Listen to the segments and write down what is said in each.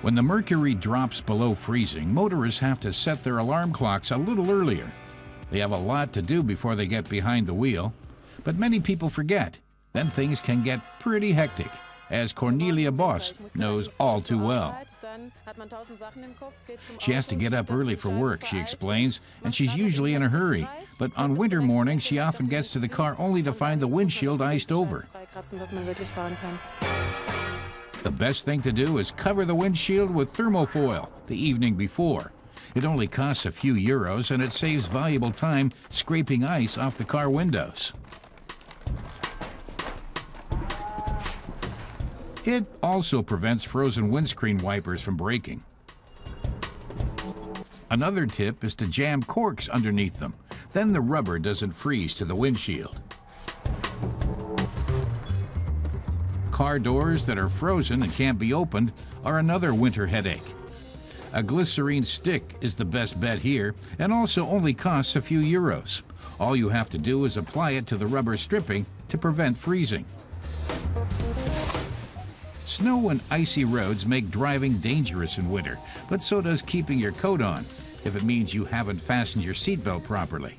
When the mercury drops below freezing, motorists have to set their alarm clocks a little earlier. They have a lot to do before they get behind the wheel, but many people forget. Then things can get pretty hectic, as Cornelia Boss knows all too well. She has to get up early for work, she explains, and she's usually in a hurry. But on winter mornings, she often gets to the car only to find the windshield iced over. The best thing to do is cover the windshield with thermofoil the evening before. It only costs a few euros and it saves valuable time scraping ice off the car windows. It also prevents frozen windscreen wipers from breaking. Another tip is to jam corks underneath them. Then the rubber doesn't freeze to the windshield. Car doors that are frozen and can't be opened are another winter headache. A glycerine stick is the best bet here and also only costs a few euros. All you have to do is apply it to the rubber stripping to prevent freezing. Snow and icy roads make driving dangerous in winter, but so does keeping your coat on, if it means you haven't fastened your seatbelt properly.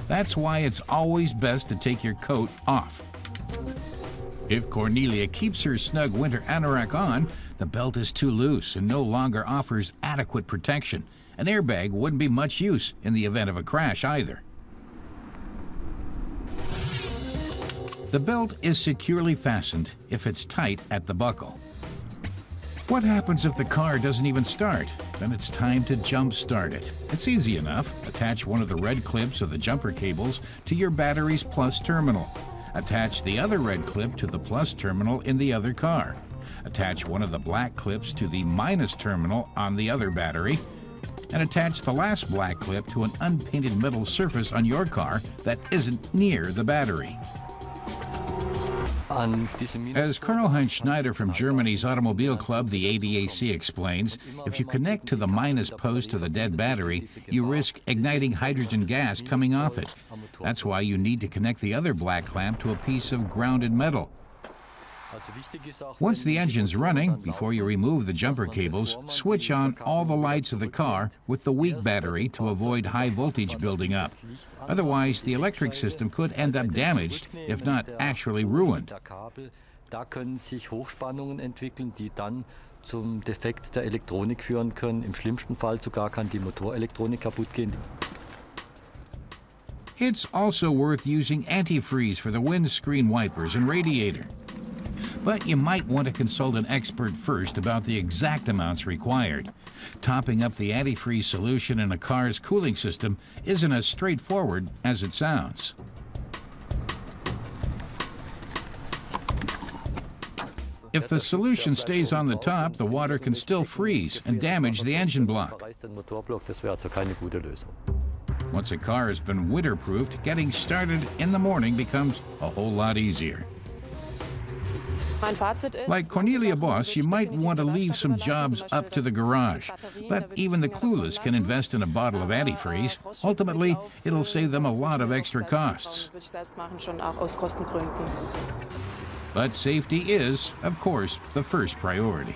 That's why it's always best to take your coat off. If Cornelia keeps her snug winter anorak on, the belt is too loose and no longer offers adequate protection. An airbag wouldn't be much use in the event of a crash either. The belt is securely fastened if it's tight at the buckle. What happens if the car doesn't even start? Then it's time to jump start it. It's easy enough. Attach one of the red clips of the jumper cables to your battery's plus terminal. Attach the other red clip to the plus terminal in the other car. Attach one of the black clips to the minus terminal on the other battery. And attach the last black clip to an unpainted metal surface on your car that isn't near the battery. As Karl-Heinz Schneider from Germany's automobile club, the ADAC, explains, if you connect to the minus post of the dead battery, you risk igniting hydrogen gas coming off it. That's why you need to connect the other black clamp to a piece of grounded metal. Once the engine's running, before you remove the jumper cables, switch on all the lights of the car with the weak battery to avoid high voltage building up. Otherwise, the electric system could end up damaged, if not actually ruined. Da können sich Hochspannungen entwickeln, die dann zum Defekt der Elektronik führen können. Im schlimmsten Fall sogar kann die Motorelektronik kaputt gehen. It's also worth using antifreeze for the windscreen wipers and radiator. But you might want to consult an expert first about the exact amounts required. Topping up the antifreeze solution in a car's cooling system isn't as straightforward as it sounds. If the solution stays on the top, the water can still freeze and damage the engine block. Once a car has been winterproofed, getting started in the morning becomes a whole lot easier. Like Cornelia Boss, you might want to leave some jobs up to the garage. But even the clueless can invest in a bottle of antifreeze. Ultimately, it'll save them a lot of extra costs. But safety is, of course, the first priority.